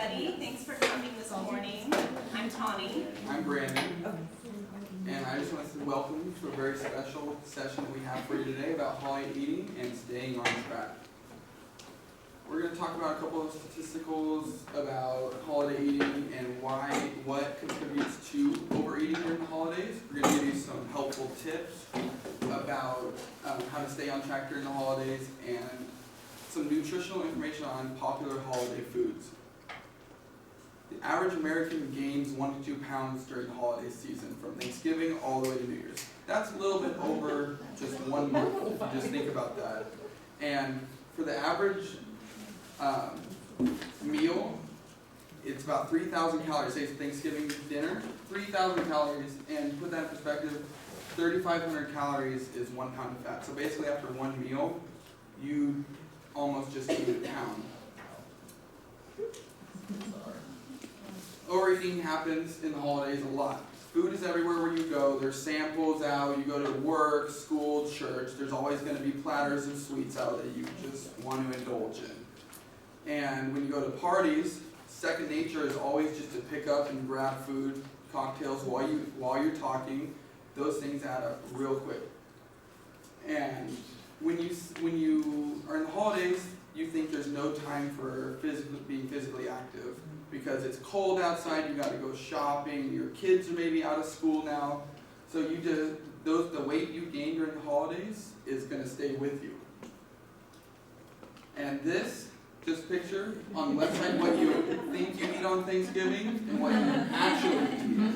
everybody. Thanks for coming this morning. I'm Tawny. I'm Brandon. And I just want to welcome you to a very special session that we have for you today about holiday eating and staying on track. We're going to talk about a couple of statisticals about holiday eating and what contributes to overeating during the holidays. We're going to give you some helpful tips about how to stay on track during the holidays and some nutritional information on popular holiday foods. The average American gains 1 to 2 pounds during the holiday season, from Thanksgiving all the way to New Year's. That's a little bit over just 1 month, if you just think about that. And for the average meal, it's about 3,000 calories. Say it's Thanksgiving dinner, 3,000 calories, and to put that in perspective, 3,500 calories is 1 pound of fat. So basically after one meal, you almost just eat a pound. Overeating happens in the holidays a lot. Food is everywhere where you go. There's samples out. You go to work, school, church. There's always going to be platters of sweets out that you just want to indulge in. And when you go to parties, second nature is always just to pick up and grab food, cocktails while you're talking. Those things add up real quick. And when you are in the holidays, you think there's no time for being physically active because it's cold outside. You got to go shopping. Your kids are maybe out of school now, so the weight you gain during the holidays is going to stay with you. And this picture on the left side, what you think you eat on Thanksgiving and what you actually eat.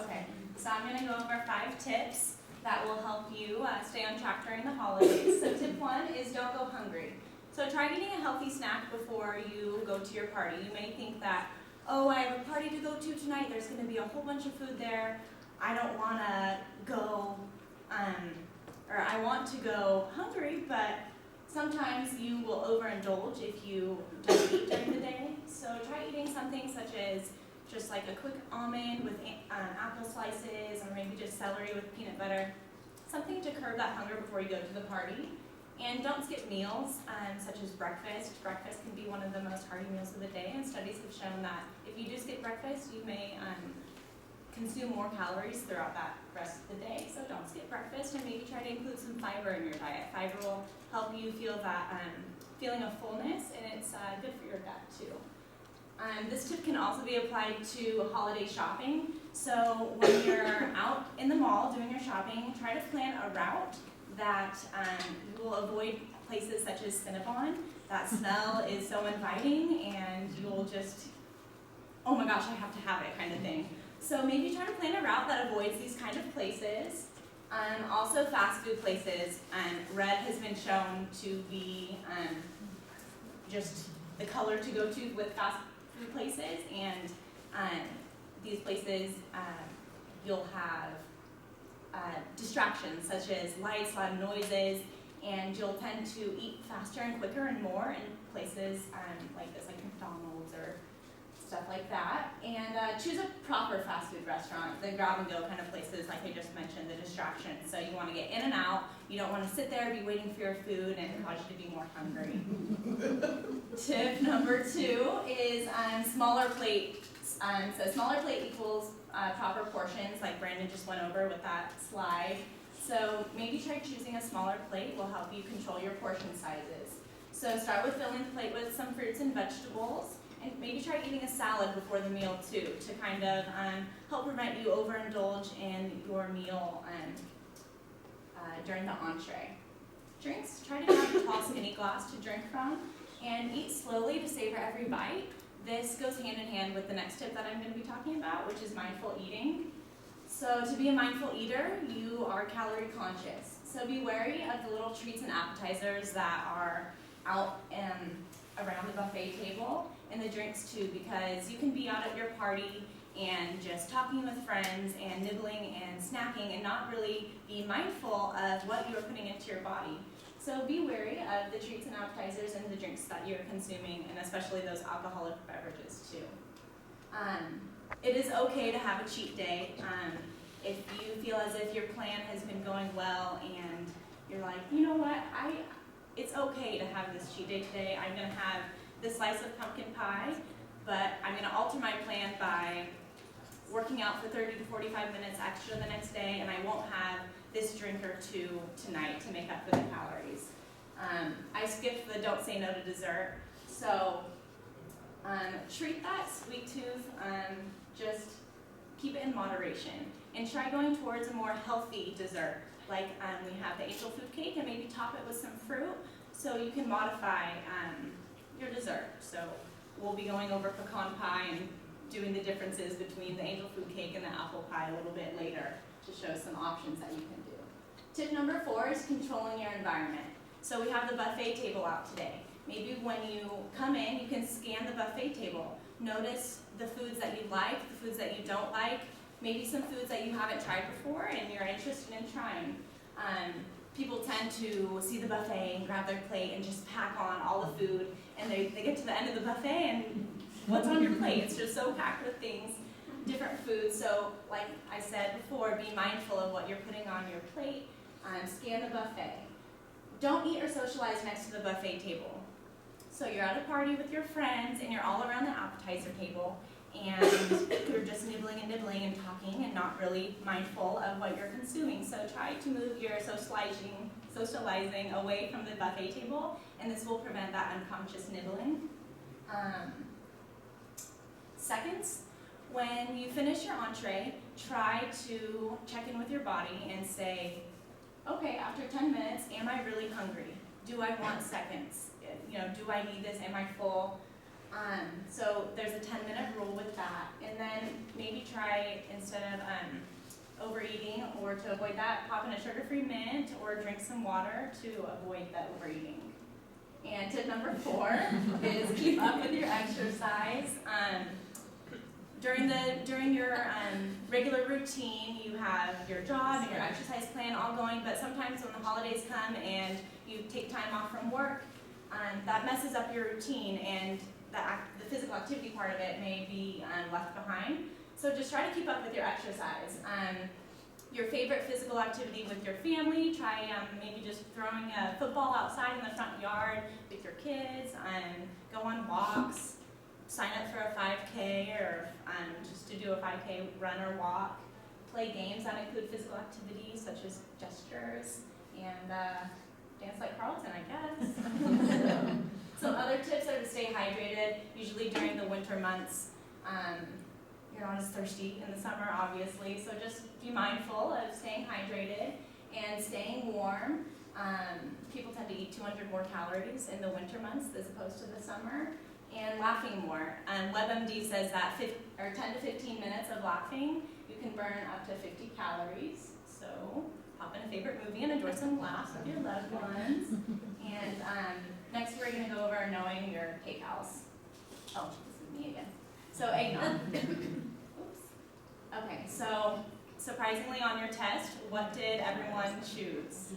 Okay, so I'm going to go over 5 tips that will help you stay on track during the holidays. So tip 1 is don't go hungry. So try eating a healthy snack before you go to your party. You may think that, oh, I have a party to go to tonight. There's going to be a whole bunch of food there. I don't want to go, or I want to go hungry, but sometimes you will overindulge if you don't eat during the day. So try eating something such as just like a quick almond with apple slices, or maybe just celery with peanut butter. Something to curb that hunger before you go to the party. And don't skip meals, such as breakfast. Breakfast can be one of the most hearty meals of the day, and studies have shown that if you do skip breakfast, you may consume more calories throughout that rest of the day. So don't skip breakfast, and maybe try to include some fiber in your diet. Fiber will help you feel that feeling of fullness, and it's good for your gut too. This tip can also be applied to holiday shopping. So when you're out in the mall doing your shopping, try to plan a route that you will avoid places such as Cinnabon. That smell is so inviting, and you'll just, oh my gosh, I have to have it kind of thing. So maybe try to plan a route that avoids these kind of places. Also fast food places. Red has been shown to be just the color to go to with fast food places, and these places you'll have distractions such as lights, loud noises, and you'll tend to eat faster and quicker and more in places like this, like McDonald's or stuff like that. And choose a proper fast food restaurant, the grab and go kind of places like I just mentioned, the distractions. So you want to get in and out. You don't want to sit there, be waiting for your food, and cause you to be more hungry. Tip number 2 is smaller plates. So smaller plate equals proper portions, like Brandon just went over with that slide. So maybe try choosing a smaller plate will help you control your portion sizes. So start with filling the plate with some fruits and vegetables, and maybe try eating a salad before the meal too, to kind of help prevent you overindulge in your meal during the entree. Drinks, try to have a tall, skinny glass to drink from, and eat slowly to savor every bite. This goes hand in hand with the next tip that I'm going to be talking about, which is mindful eating. So to be a mindful eater, you are calorie conscious. So be wary of the little treats and appetizers that are out around the buffet table, and the drinks too, because you can be out at your party and just talking with friends and nibbling and snacking and not really be mindful of what you're putting into your body. So be wary of the treats and appetizers and the drinks that you're consuming, and especially those alcoholic beverages too. It is okay to have a cheat day. If you feel as if your plan has been going well and you're like, you know what, it's okay to have this cheat day today. I'm gonna have this slice of pumpkin pie, but I'm gonna alter my plan by working out for 30 to 45 minutes extra the next day, and I won't have this drink or two tonight to make up for the calories. I skipped the don't say no to dessert, so treat that sweet tooth, just keep it in moderation, and try going towards a more healthy dessert. Like we have the angel food cake, and maybe top it with some fruit, so you can modify your dessert. So we'll be going over pecan pie and doing the differences between the angel food cake and the apple pie a little bit later to show some options that you can do. Tip number 4 is controlling your environment. So we have the buffet table out today. Maybe when you come in, you can scan the buffet table. Notice the foods that you like, the foods that you don't like, maybe some foods that you haven't tried before and you're interested in trying. People tend to see the buffet and grab their plate and just pack on all the food, and they get to the end of the buffet and what's on your plate? It's just so packed with things, different foods. So like I said before, be mindful of what you're putting on your plate. Scan the buffet. Don't eat or socialize next to the buffet table. So you're at a party with your friends and you're all around the appetizer table, and you're just nibbling and talking and not really mindful of what you're consuming. So try to move your socializing away from the buffet table, and this will prevent that unconscious nibbling. Seconds, when you finish your entree, try to check in with your body and say, okay, after 10 minutes, am I really hungry? Do I want seconds? Do I need this? Am I full? So there's a 10-minute rule with that. And then maybe try, instead of overeating, or to avoid that, pop in a sugar-free mint or drink some water to avoid that overeating. And tip number 4 is keep up with your exercise. During your regular routine, you have your job and your exercise plan all going, but sometimes when the holidays come and you take time off from work, that messes up your routine, and the physical activity part of it may be left behind. So just try to keep up with your exercise. Your favorite physical activity with your family, try maybe just throwing a football outside in the front yard with your kids, go on walks, sign up for a 5K or just to do a 5K run or walk, play games that include physical activities such as gestures, and dance like Carlton, I guess. Some other tips are to stay hydrated, usually during the winter months. You're not as thirsty in the summer, obviously, so just be mindful of staying hydrated and staying warm. People tend to eat 200 more calories in the winter months as opposed to the summer. And laughing more. WebMD says that 10 to 15 minutes of laughing, you can burn up to 50 calories. So pop in a favorite movie and enjoy some laughs with your loved ones. And next we're going to go over knowing your K-Cals. Oh, this is me again. So eggnog. Oops. Okay, so surprisingly on your test, what did everyone choose?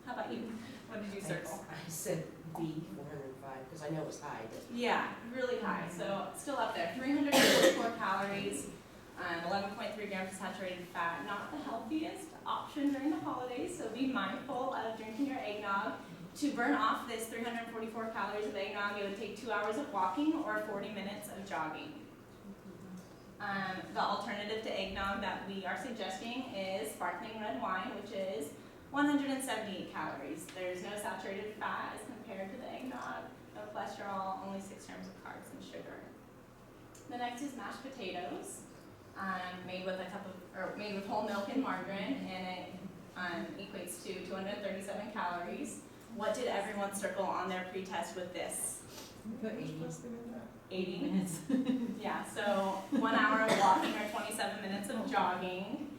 How about you? What did you circle? I said B, 405, because I know it was high. But Yeah, really high. So still up there. 344 calories, 11.3 grams of saturated fat. Not the healthiest option during the holidays, so be mindful of drinking your eggnog. To burn off this 344 calories of eggnog, it would take 2 hours of walking or 40 minutes of jogging. The alternative to eggnog that we are suggesting is sparkling red wine, which is 178 calories. There's no saturated fat as compared to the eggnog, no cholesterol, only 6 grams of carbs and sugar. The next is mashed potatoes, made with whole milk and margarine, and it equates to 237 calories. What did everyone circle on their pre-test with this? 80 minutes. Yeah, so 1 hour of walking or 27 minutes of jogging.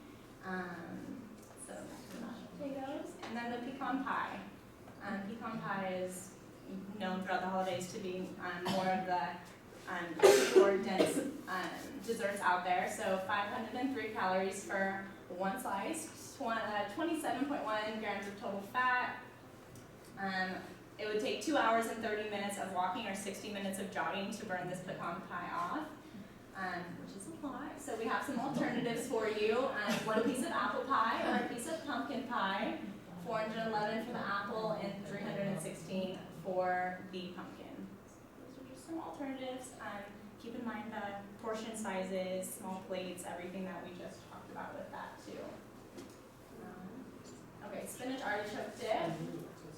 So that's the mashed potatoes. And then the pecan pie. Pecan pie is known throughout the holidays to be more of the more dense desserts out there. So 503 calories for one slice, 27.1 grams of total fat. It would take 2 hours and 30 minutes of walking or 60 minutes of jogging to burn this pecan pie off, which is a lot. So we have some alternatives for you. 1 piece of apple pie or a piece $211 for the apple and $316 for the pumpkin. Those are just some alternatives. Keep in mind the portion sizes, small plates, everything that we just talked about with that too. Okay, spinach artichoke dip.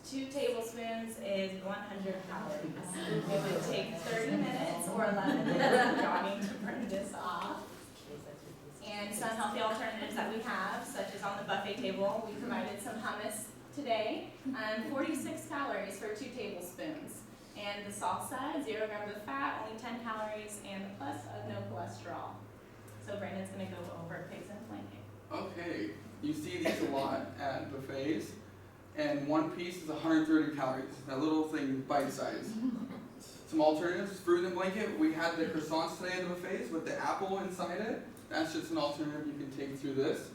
2 tablespoons is 100 calories. It would take 30 minutes or 11 minutes of jogging to burn this off. And some healthy alternatives that we have, such as on the buffet table, we provided some hummus today. 46 calories for 2 tablespoons. And the salsa, 0 grams of fat, only 10 calories, and the plus of no cholesterol. So Brandon's gonna go over pigs in a blanket. Okay, you see these a lot at buffets, and one piece is 130 calories. That little thing, bite size. Some alternatives, fruit in the blanket. We had the croissants today at the buffets with the apple inside it. That's just an alternative you can take through this.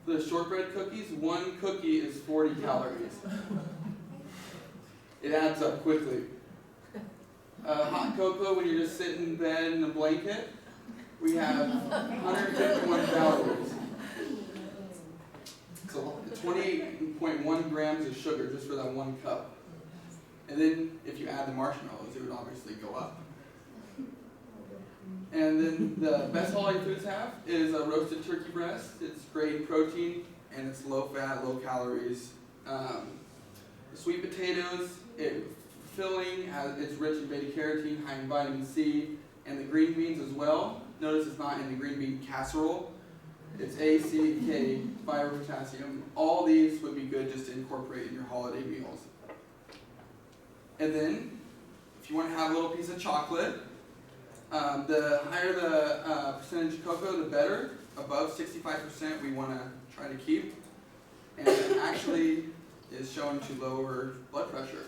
The shortbread cookies, 1 cookie is 40 calories. It adds up quickly. Hot cocoa, when you're just sitting in bed in a blanket, we have 151 calories. So 28.1 grams of sugar just for that 1 cup. And then if you add the marshmallows, it would obviously go up. And then the best holiday foods have is a roasted turkey breast. It's great in protein and it's low fat, low calories. The sweet potatoes, filling, it's rich in beta carotene, high in vitamin C, and the green beans as well. Notice it's not in the green bean casserole. It's A, C, K, fiber, potassium. All these would be good just to incorporate in your holiday meals. And then, if you want to have a little piece of chocolate, the higher the percentage of cocoa, the better. Above 65% we want to try to keep. And it actually is shown to lower blood pressure.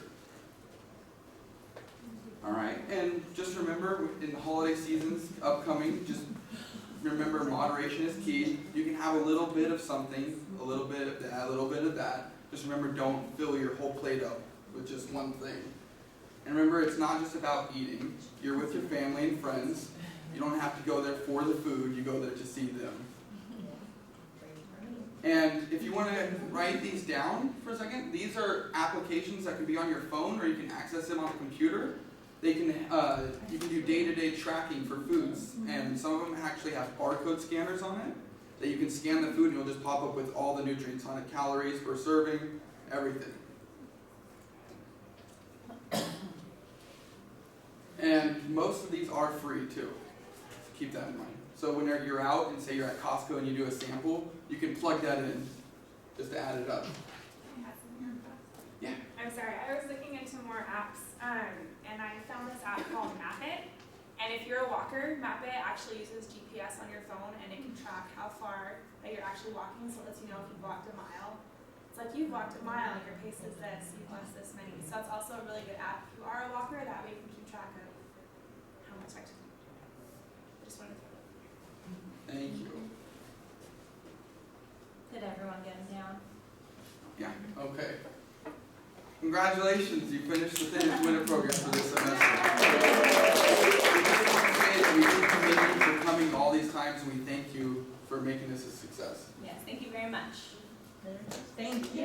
Alright, and just remember in the holiday seasons upcoming, just remember moderation is key. You can have a little bit of something, a little bit of that, a little bit of that. Just remember, don't fill your whole plate up with just one thing. And remember, it's not just about eating. You're with your family and friends. You don't have to go there for the food, you go there to see them. And if you want to write these down for a second, these are applications that can be on your phone or you can access them on the computer. They can, you can do day-to-day tracking for foods, and some of them actually have barcode scanners on it that you can scan the food and it'll just pop up with all the nutrients on it, calories per serving, everything. And most of these are free too, so keep that in mind. So when you're out and say you're at Costco and you do a sample, you can plug that in just to add it up. Yeah. I'm sorry, I was looking into more apps, and I found this app called Map It. And if you're a walker, Map It actually uses GPS on your phone, and it can track how far that you're actually walking, so it lets you know if you've walked a mile. It's like, you've walked a mile, your pace is this, you've lost this many. So it's also a really good app. If you are a walker, that way you can keep track of how much activity. I just wanted to. Thank you. Did everyone get them down? Yeah, okay. Congratulations, you finished the Fitness Winter program for this semester. We thank you for coming all these times, and we thank you for making this a success. Yes, thank you very much. Thank you.